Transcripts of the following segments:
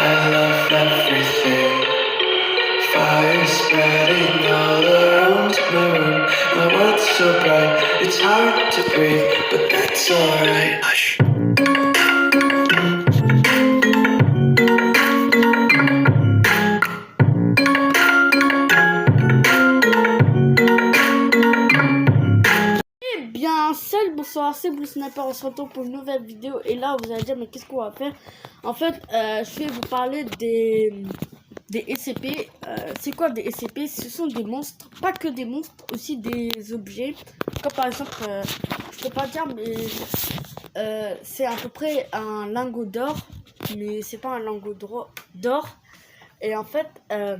I love everything. Fire spreading all around my room. My world's so bright, it's hard to breathe, but that's alright. Hush. Bien, salut, bonsoir, c'est Blue Sniper, on se retrouve pour une nouvelle vidéo. Et là, vous allez dire, mais qu'est-ce qu'on va faire? En fait, je vais vous parler des SCP. C'est quoi des SCP? Ce sont des monstres, pas que des monstres, aussi des objets. Comme par exemple, je peux pas dire, mais c'est à peu près un lingot d'or, mais c'est pas un lingot d'or. Et en fait, je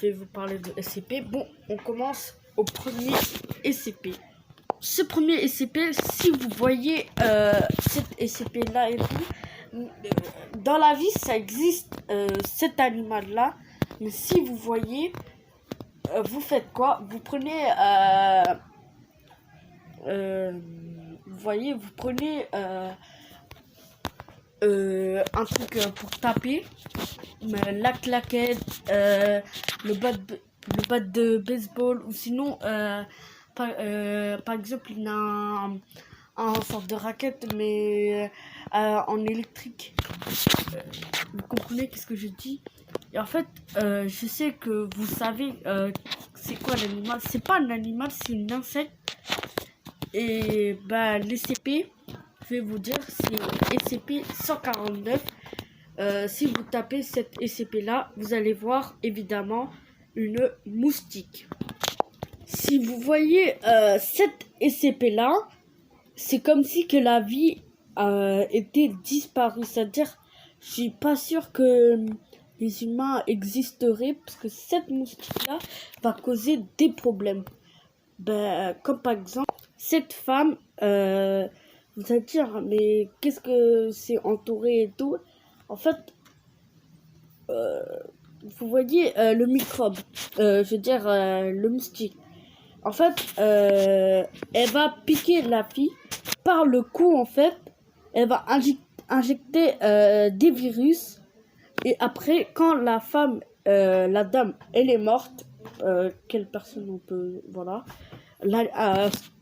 vais vous parler de SCP. Bon, on commence au premier SCP. Ce premier SCP, si vous voyez cette SCP là et tout, dans la vie ça existe cet animal là, mais si vous voyez, vous faites quoi? Vous prenez, vous voyez, vous prenez un truc pour taper, la claquette, le bat de baseball, ou sinon par exemple il y a un sorte de raquette mais en électrique. Vous comprenez qu'est-ce que je dis? Et en fait je sais que vous savez c'est quoi l'animal. C'est pas un animal, c'est une insecte. Et les CP, je vais vous dire, c'est SCP-149. Si vous tapez cette SCP là, vous allez voir évidemment une moustique. Si vous voyez cette SCP là, c'est comme si que la vie était disparue. C'est-à-dire, je suis pas sûre que les humains existeraient, parce que cette moustique là va causer des problèmes. Comme par exemple, cette femme, vous allez dire, mais qu'est-ce que c'est entouré et tout? En fait, vous voyez le microbe, je veux dire le moustique. En fait, elle va piquer la fille par le cou, en fait. Elle va injecter des virus. Et après, quand la femme, la dame, elle est morte, quelle personne on peut, voilà.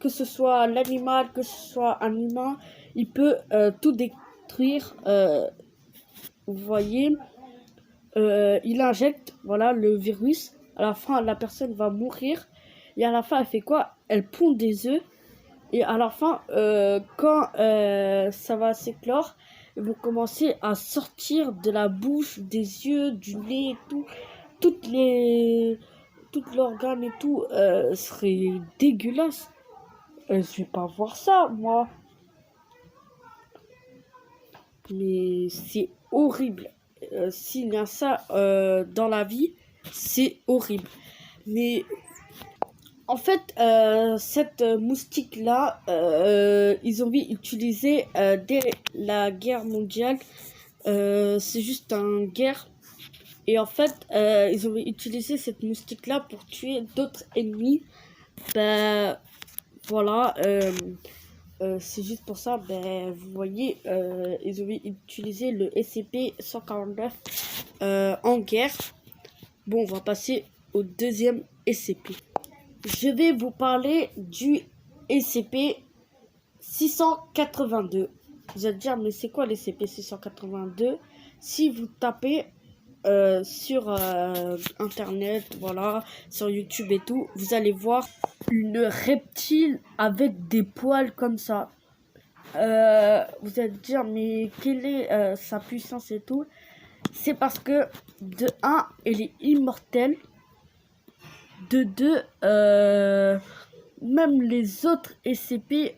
Que ce soit l'animal, que ce soit un humain, il peut tout détruire. Vous voyez, il injecte voilà le virus. À la fin, la personne va mourir. Et à la fin, elle fait quoi? Elle pond des œufs. Et à la fin, quand ça va s'éclore, ils vont commencer à sortir de la bouche, des yeux, du nez et tout. Tout l'organe et tout serait dégueulasse. Je vais pas voir ça, moi. Mais c'est horrible. S'il y a ça dans la vie, c'est horrible. Mais en fait, cette moustique-là, ils ont utilisé dès la guerre mondiale. C'est juste une guerre. Et en fait, ils ont utilisé cette moustique-là pour tuer d'autres ennemis. Voilà. C'est juste pour ça, vous voyez, ils ont utilisé le SCP-149 en guerre. Bon, on va passer au deuxième SCP. Je vais vous parler du SCP-682. Vous allez dire, mais c'est quoi le SCP-682? Si vous tapez sur internet, voilà, sur YouTube et tout, vous allez voir une reptile avec des poils comme ça. Vous allez dire, mais quelle est sa puissance et tout? C'est parce que de 1, elle est immortelle. De 2, même les autres SCP,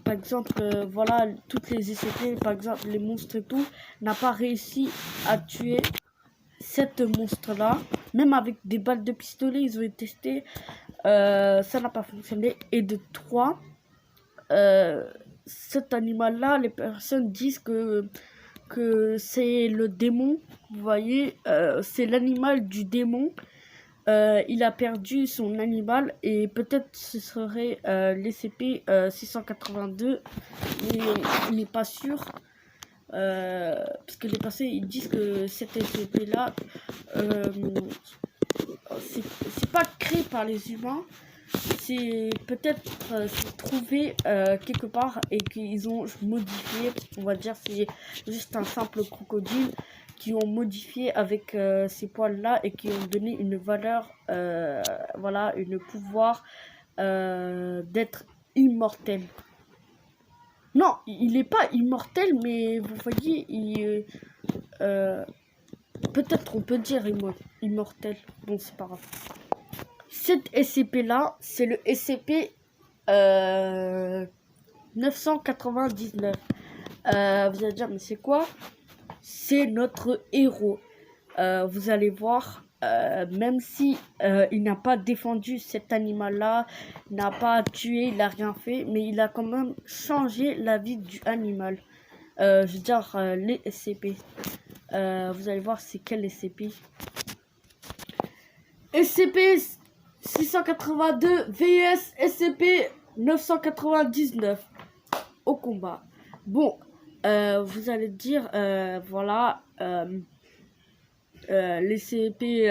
par exemple, voilà, toutes les SCP, par exemple, les monstres et tout, n'a pas réussi à tuer cette monstre-là. Même avec des balles de pistolet, ils ont testé, ça n'a pas fonctionné. Et de 3, cet animal-là, les personnes disent que c'est le démon. Vous voyez, c'est l'animal du démon. il a perdu son animal et peut-être ce serait l'SCP-682, mais il n'est pas sûr. Parce que les passés ils disent que cette SCP là c'est pas créé par les humains, c'est peut-être c'est trouvé quelque part et qu'ils ont modifié, on va dire c'est juste un simple crocodile qui ont modifié avec ces poils là et qui ont donné une valeur, voilà, une pouvoir d'être immortel. Non, il n'est pas immortel, mais vous voyez, peut-être on peut dire immortel. Bon, c'est pas grave. Cette SCP-là, c'est le SCP 999. Vous allez dire, mais c'est quoi? C'est notre héros. Vous allez voir, même si il n'a pas défendu cet animal-là, il n'a pas tué, il n'a rien fait, mais il a quand même changé la vie du animal. Je veux dire, les SCP. Vous allez voir c'est quel SCP. SCP 682 vs SCP 999 au combat. Bon, vous allez dire, voilà, l'SCP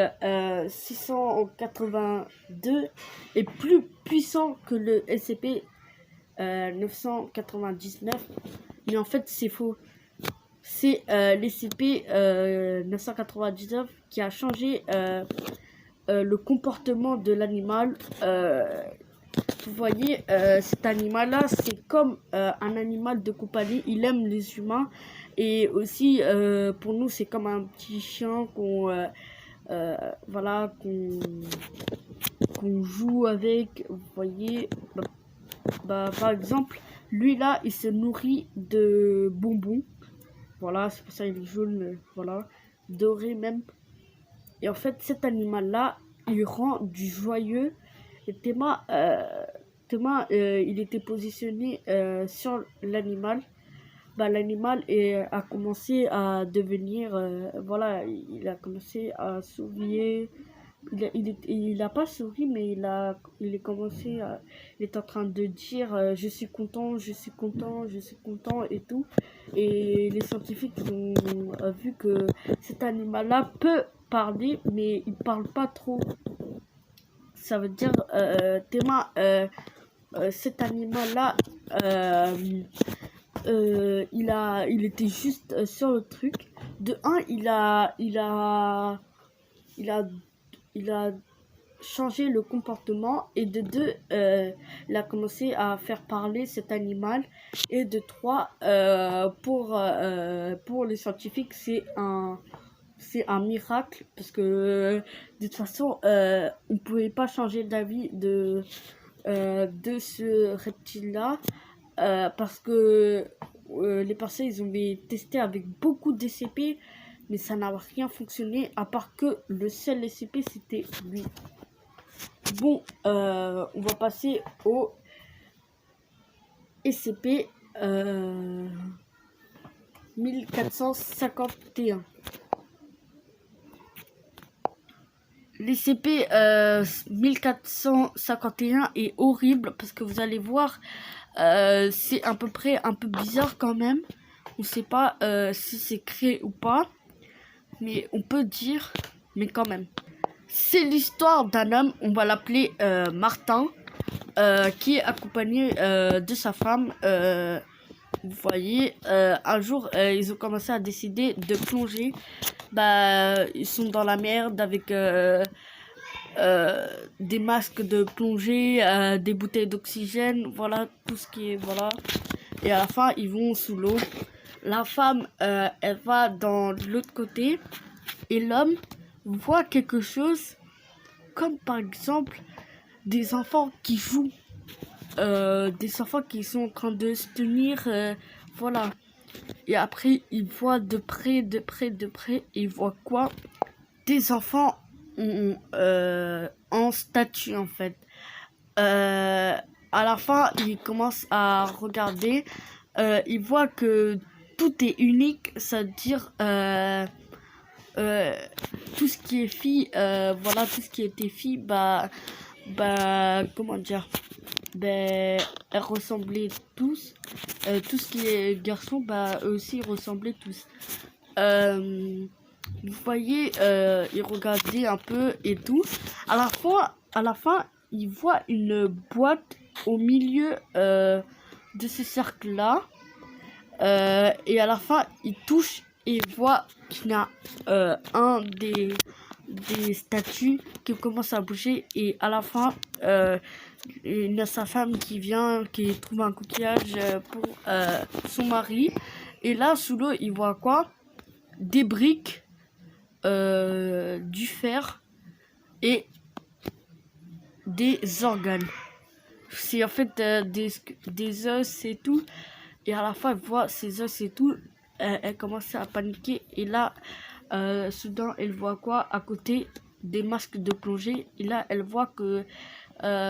682 est plus puissant que le SCP 999, mais en fait c'est faux. C'est l'SCP 999 qui a changé le comportement de l'animal. Vous voyez, cet animal-là, c'est comme un animal de compagnie. Il aime les humains. Et aussi, pour nous, c'est comme un petit chien voilà, qu'on joue avec. Vous voyez, par exemple, lui là, il se nourrit de bonbons. Voilà, c'est pour ça qu'il est jaune, voilà, doré même. Et en fait, cet animal-là, il rend du joyeux. Et Théma, il était positionné sur l'animal. L'animal a commencé à devenir, voilà, il a commencé à sourire. Il a pas souri, mais il est commencé à, il est en train de dire je suis content, je suis content, je suis content et tout. Et les scientifiques ont vu que cet animal-là peut parler, mais il parle pas trop. Ça veut dire, Théma, cet animal-là, il était juste sur le truc. De un, il a changé le comportement, et de deux, il a commencé à faire parler cet animal, et de trois, pour les scientifiques c'est un miracle, parce que de toute façon on ne pouvait pas changer d'avis de ce reptile là, parce que les personnes ils ont testé avec beaucoup de SCP, mais ça n'a rien fonctionné, à part que le seul SCP c'était lui. Bon, on va passer au SCP 1451. L'SCP 1451 est horrible parce que vous allez voir, c'est à peu près un peu bizarre quand même. On sait pas si c'est créé ou pas, mais on peut dire, mais quand même. C'est l'histoire d'un homme, on va l'appeler Martin, qui est accompagné de sa femme. Vous voyez, un jour, ils ont commencé à décider de plonger. Ils sont dans la merde avec des masques de plongée, des bouteilles d'oxygène, voilà, tout ce qui est, voilà. Et à la fin, ils vont sous l'eau. La femme, elle va dans l'autre côté, et l'homme voit quelque chose, comme par exemple des enfants qui jouent, des enfants qui sont en train de se tenir, voilà. Et après, il voit de près, et il voit quoi? Des enfants en statue, en fait. À la fin, il commence à regarder. Il voit que tout est unique, c'est-à-dire tout ce qui est fille, voilà, tout ce qui était fille, comment dire, elles ressemblaient tous. Tout ce qui est garçon, eux aussi ils ressemblaient tous. Vous voyez, ils regardaient un peu et tout. À la fin, ils voient une boîte au milieu de ce cercle-là. Et à la fin, ils touchent et voient qu'il y a un des statues qui commence à bouger. Et à la fin, il y a sa femme qui vient, qui trouve un coquillage pour son mari. Et là, sous l'eau, il voit quoi? Des briques, du fer et des organes. C'est en fait des os et tout. Et à la fin, elle voit ces os et tout. Elle commence à paniquer. Et là, soudain, elle voit quoi? À côté des masques de plongée. Et là, elle voit que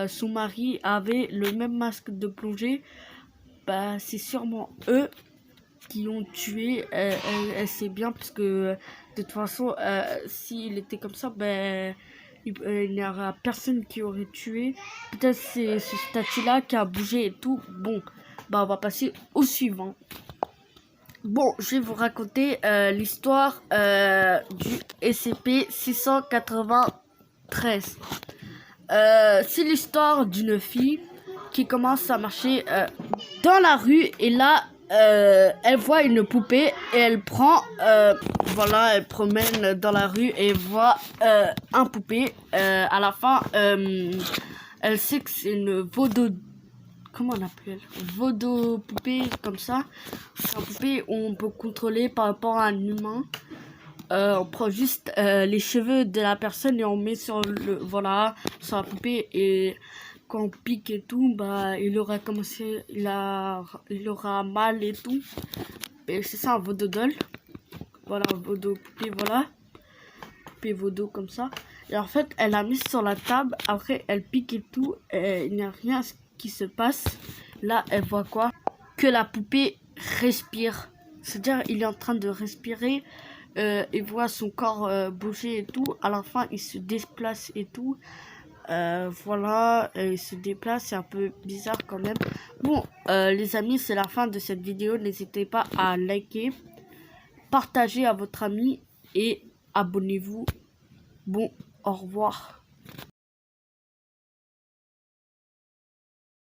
son mari avait le même masque de plongée. C'est sûrement eux qui ont tué. Elle sait bien parce que de toute façon, s'il était comme ça, il n'y aura personne qui aurait tué. Peut-être c'est ce statut-là qui a bougé et tout. Bon, on va passer au suivant. Bon, je vais vous raconter l'histoire du SCP-693. C'est l'histoire d'une fille qui commence à marcher dans la rue et là, elle voit une poupée et elle prend, voilà, elle promène dans la rue et voit un poupée. À la fin, elle sait que c'est une comment on appelle, poupée comme ça. C'est une poupée où on peut contrôler par rapport à un humain. On prend juste les cheveux de la personne et on met sur sur la poupée et quand on pique et tout, il aura mal et tout. Et c'est ça un vaudou doll. Voilà, un vaudou poupée, voilà. Poupée vaudou comme ça. Et en fait, elle l'a mise sur la table. Après, elle pique et tout. Et il n'y a rien qui se passe. Là, elle voit quoi? Que la poupée respire. C'est-à-dire, il est en train de respirer. Il voit son corps bouger et tout. À la fin, il se déplace et tout. Voilà, il se déplace. C'est un peu bizarre quand même. Bon, les amis, c'est la fin de cette vidéo. N'hésitez pas à liker, partager à votre ami et abonnez-vous. Bon, au revoir.